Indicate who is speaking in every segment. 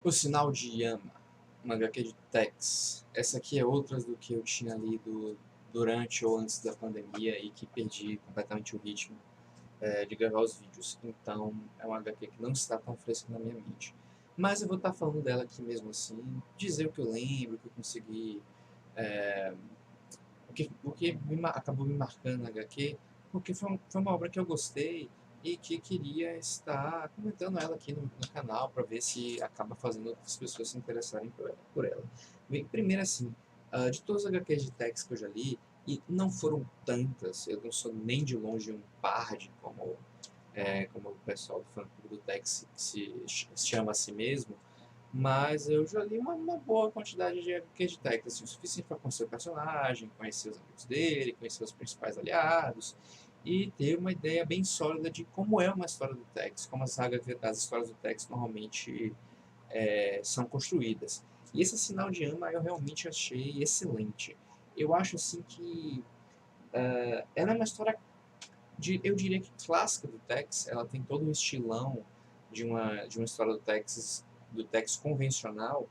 Speaker 1: O Sinal de Yama, uma HQ de Tex. Essa aqui é outra do que eu tinha lido durante ou antes da pandemia e que perdi completamente o ritmo de gravar os vídeos. Então é uma HQ que não está tão fresca na minha mente. Mas eu vou estar falando dela aqui mesmo assim, dizer o que eu lembro, o que eu consegui, é, acabou me marcando na HQ, porque foi uma obra que eu gostei e que queria estar comentando ela aqui no canal para ver se acaba fazendo outras pessoas se interessarem por ela. Bem, primeiro assim, de todas as HQs de Tex que eu já li, e não foram tantas, eu não sou nem de longe um pard como o pessoal do fã-clube do Tex se chama a si mesmo, mas eu já li uma boa quantidade de HQs de Tex, assim, o suficiente para conhecer o personagem, conhecer os amigos dele, conhecer os principais aliados e ter uma ideia bem sólida de como é uma história do Tex, como as histórias do Tex normalmente são construídas. E esse Sinal de Ama eu realmente achei excelente. Eu acho assim que ela é uma história eu diria que clássica do Tex, ela tem todo um estilão de uma história do Tex convencional,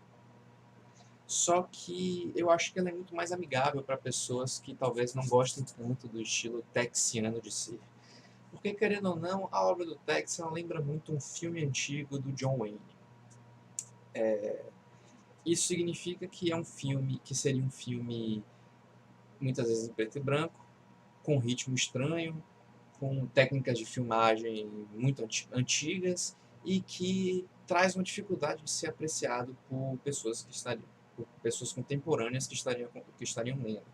Speaker 1: só que eu acho que ela é muito mais amigável para pessoas que talvez não gostem tanto do estilo texiano de ser. Porque, querendo ou não, a obra do Tex ela lembra muito um filme antigo do John Wayne. Isso significa que é um filme que seria um filme muitas vezes em preto e branco, com um ritmo estranho, com técnicas de filmagem muito antigas e que traz uma dificuldade de ser apreciado por pessoas contemporâneas que estariam lendo.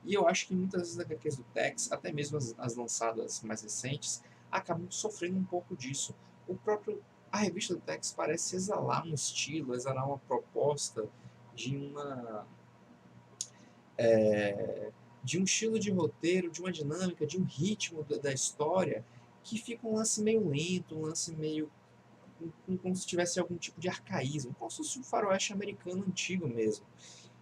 Speaker 1: E eu acho que muitas das HQs do Tex, até mesmo as lançadas mais recentes, acabam sofrendo um pouco disso. A revista do Tex parece exalar um estilo, exalar uma proposta de uma de um estilo de roteiro, de uma dinâmica, de um ritmo da história que fica um lance meio lento, um lance meio como se tivesse algum tipo de arcaísmo, como se fosse um faroeste americano antigo mesmo.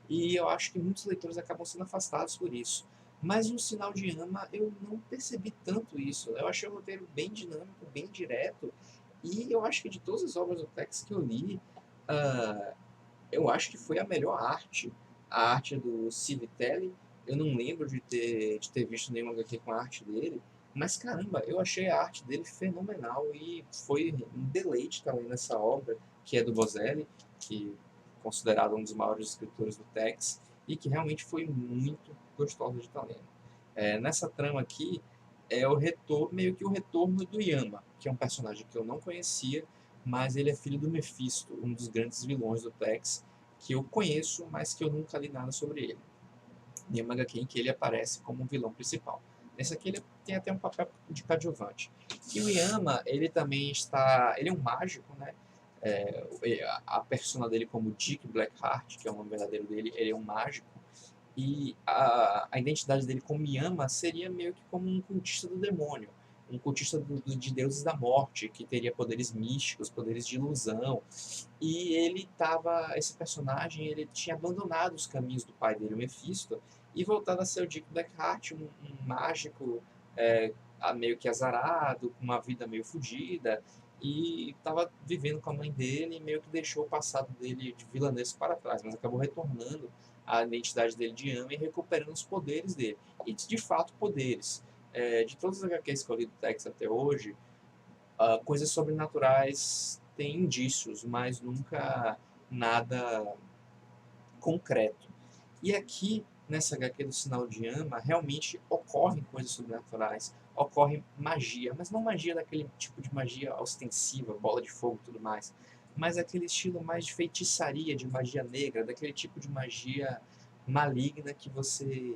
Speaker 1: E eu acho que muitos leitores acabam sendo afastados por isso. Mas no Sinal de Ama eu não percebi tanto isso. Eu achei o roteiro bem dinâmico, bem direto. E eu acho que de todas as obras do Tex que eu li, uh, eu acho que foi a melhor arte. A arte do Civitelli. Eu não lembro de ter visto nenhuma HQ com a arte dele. Mas caramba, eu achei a arte dele fenomenal e foi um deleite estar lendo essa obra, que é do Bozelli, que é considerado um dos maiores escritores do Tex, e que realmente foi muito gostosa de estar lendo. Nessa trama aqui, é meio que o retorno do Yama, que é um personagem que eu não conhecia, mas ele é filho do Mephisto, um dos grandes vilões do Tex, que eu conheço, mas que eu nunca li nada sobre ele. E é uma HQ em que ele aparece como um vilão principal. Nesse aqui ele tem até um papel de coadjuvante. E o Yama, ele também está... Ele é um mágico, né? A persona dele como Dick Blackheart, que é o nome verdadeiro dele, ele é um mágico. E a identidade dele como Yama seria meio que como um cultista do demônio, um cultista de deuses da morte, que teria poderes místicos, poderes de ilusão. E esse personagem, ele tinha abandonado os caminhos do pai dele, o Mephisto, e voltado a ser o Dick Blackheart, um mágico é, meio que azarado, com uma vida meio fodida, e estava vivendo com a mãe dele e meio que deixou o passado dele de vilanesco para trás, mas acabou retornando à identidade dele de Yama e recuperando os poderes dele. E de fato, poderes. De todas as HQs que eu li do Tex até hoje, coisas sobrenaturais têm indícios, mas nunca nada concreto. E aqui, nessa HQ do Sinal de Ama, realmente ocorrem coisas sobrenaturais, ocorre magia, mas não magia daquele tipo de magia ostensiva, bola de fogo e tudo mais, mas aquele estilo mais de feitiçaria, de magia negra, daquele tipo de magia maligna que você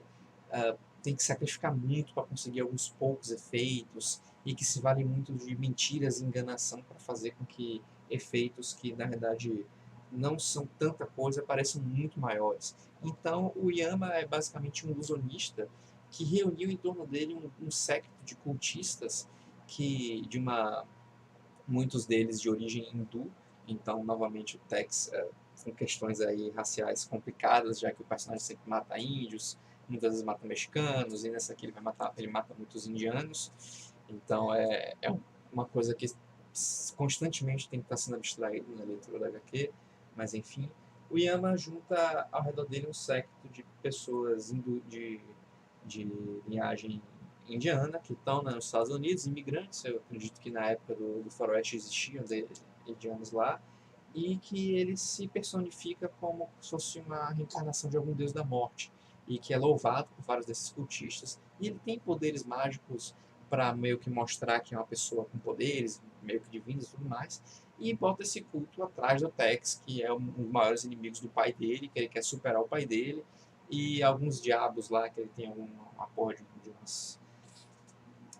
Speaker 1: tem que sacrificar muito para conseguir alguns poucos efeitos e que se vale muito de mentiras e enganação para fazer com que efeitos que na verdade não são tanta coisa pareçam muito maiores. Então o Yama é basicamente um ilusionista que reuniu em torno dele um séquito de cultistas que muitos deles de origem hindu. Então novamente o Tex com questões aí raciais complicadas, já que o personagem sempre mata índios, muitas vezes mata mexicanos, e nessa aqui ele mata muitos indianos. Então uma coisa que constantemente tem que estar sendo abstraído na leitura da HQ. Mas enfim, o Yama junta ao redor dele um séquito de pessoas de linhagem indiana que estão nos Estados Unidos, imigrantes. Eu acredito que na época do Faroeste existiam indianos lá, e que ele se personifica como se fosse uma reencarnação de algum deus da morte, e que é louvado por vários desses cultistas. E ele tem poderes mágicos para meio que mostrar que é uma pessoa com poderes, meio que divinos e tudo mais, e bota esse culto atrás do Tex, que é um dos maiores inimigos do pai dele, que ele quer superar o pai dele, e alguns diabos lá, que ele tem uma porra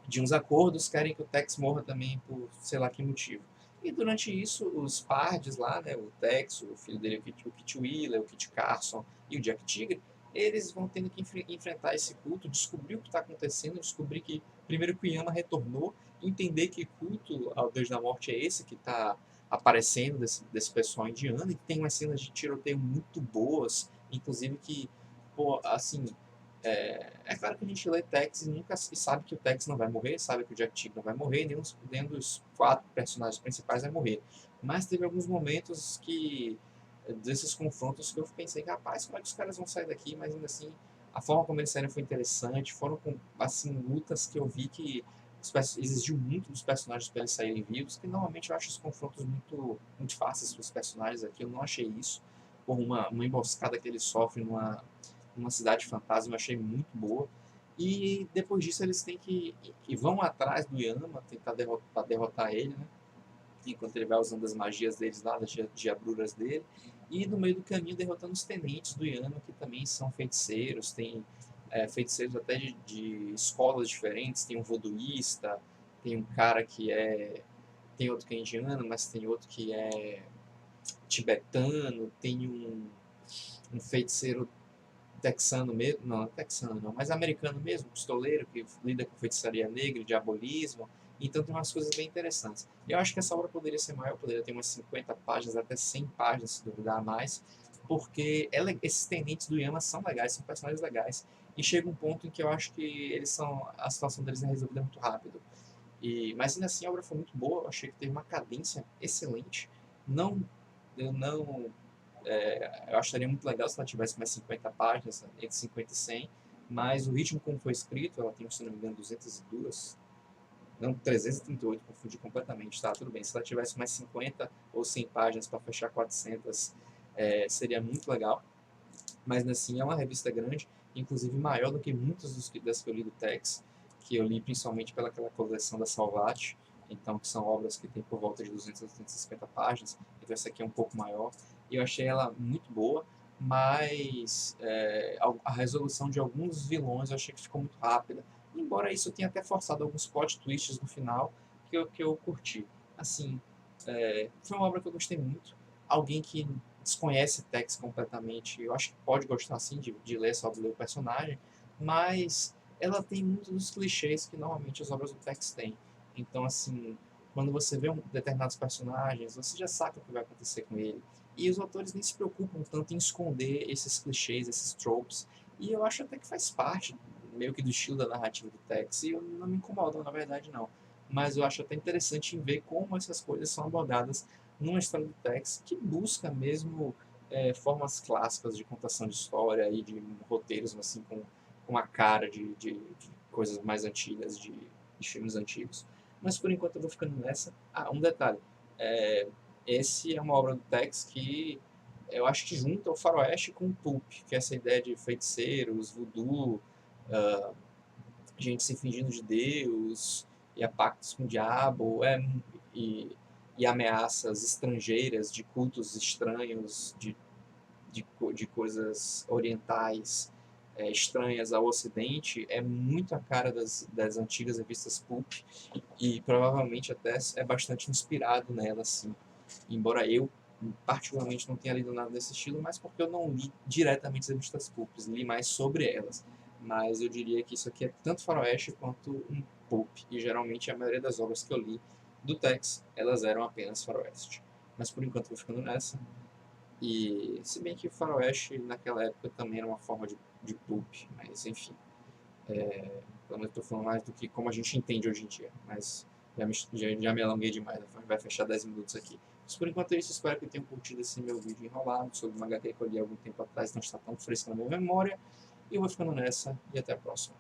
Speaker 1: de uns acordos, querem que o Tex morra também por sei lá que motivo. E durante isso, os Pardes lá, né, o Tex, o filho dele, o Kit Wheeler, o Kit Carson e o Jack Tigre, eles vão tendo que enfrentar esse culto, descobrir o que está acontecendo, descobrir que, primeiro, que o Yama retornou, entender que culto ao Deus da Morte é esse que está aparecendo desse pessoal indiano, e que tem umas cenas de tiroteio muito boas, inclusive que, pô, assim, é claro que a gente lê Tex e nunca sabe que o Tex não vai morrer, sabe que o Jack Tigre não vai morrer, nenhum dos quatro personagens principais vai morrer. Mas teve alguns momentos desses confrontos que eu pensei, rapaz, como é que os caras vão sair daqui? Mas ainda assim, a forma como eles saíram foi interessante. Foram assim, lutas que eu vi que exigiu muito dos personagens para eles saírem vivos, que normalmente eu acho os confrontos muito fáceis para os personagens aqui. Eu não achei isso. Por uma emboscada que eles sofrem numa cidade fantasma, eu achei muito boa. E depois disso eles têm que vão atrás do Yama, tentar derrotar ele, né? Enquanto ele vai usando as magias deles lá, das diabruras dele. E no meio do caminho derrotando os tenentes do Yama, que também são feiticeiros, tem feiticeiros até de escolas diferentes, tem um voduísta, tem um cara que é. Tem outro que é indiano, mas tem outro que é tibetano, tem um feiticeiro texano mesmo, não, texano não, mas americano mesmo, pistoleiro, que lida com feitiçaria negra, diabolismo, então tem umas coisas bem interessantes. Eu acho que essa obra poderia ser maior, poderia ter umas 50 páginas, até 100 páginas, se duvidar mais, porque esses tenentes do Yama são legais, são personagens legais, e chega um ponto em que eu acho que a situação deles é resolvida muito rápido. Mas ainda assim a obra foi muito boa, eu achei que teve uma cadência excelente, não, eu não eu acharia muito legal se ela tivesse mais 50 páginas, entre 50 e 100, mas o ritmo como foi escrito, ela tem, se não me engano, 202, não, 338, confundi completamente, tá, tudo bem. Se ela tivesse mais 50 ou 100 páginas para fechar 400, seria muito legal, mas assim, é uma revista grande, inclusive maior do que muitas das que eu li do Tex, que eu li principalmente pelaquela coleção da Salvat, então que são obras que tem por volta de 200 a 250 páginas, então essa aqui é um pouco maior, e eu achei ela muito boa, mas a resolução de alguns vilões eu achei que ficou muito rápida, embora isso tenha até forçado alguns plot twists no final que eu curti. Assim, foi uma obra que eu gostei muito, alguém que desconhece Tex completamente, eu acho que pode gostar sim de ler só de ler o personagem, mas ela tem muitos dos clichês que normalmente as obras do Tex têm. Então, assim, quando você vê determinados personagens, você já sabe o que vai acontecer com ele. E os autores nem se preocupam tanto em esconder esses clichês, esses tropes. E eu acho até que faz parte, meio que do estilo da narrativa do Tex. E eu não me incomodo, na verdade, não. Mas eu acho até interessante em ver como essas coisas são abordadas numa história do Tex que busca mesmo formas clássicas de contação de história e de roteiros assim com a cara de coisas mais antigas, de filmes antigos. Mas por enquanto eu vou ficando nessa. Ah, um detalhe. É, esse é uma obra do Tex que eu acho que junta o faroeste com o pulp, que é essa ideia de feiticeiros, voodoo, uh, gente se fingindo de Deus, e a pactos com o diabo, e, e ameaças estrangeiras de cultos estranhos, de coisas orientais estranhas ao Ocidente, é muito a cara das antigas revistas pulp, e provavelmente até é bastante inspirado nela, assim. Embora eu particularmente não tenha lido nada desse estilo, mas porque eu não li diretamente as revistas pulp, li mais sobre elas. Mas eu diria que isso aqui é tanto faroeste quanto um pulp, e geralmente a maioria das obras que eu li do Tex, elas eram apenas faroeste. Mas por enquanto eu vou ficando nessa. E se bem que o faroeste naquela época também era uma forma de pulp, mas enfim. Pelo menos estou falando mais do que como a gente entende hoje em dia. Mas já me alonguei demais, vai fechar 10 minutos aqui. Mas por enquanto é isso, espero que tenham curtido esse meu vídeo enrolado sobre uma HQ que eu li há algum tempo atrás, não está tão fresca na minha memória. E eu vou ficando nessa, e até a próxima.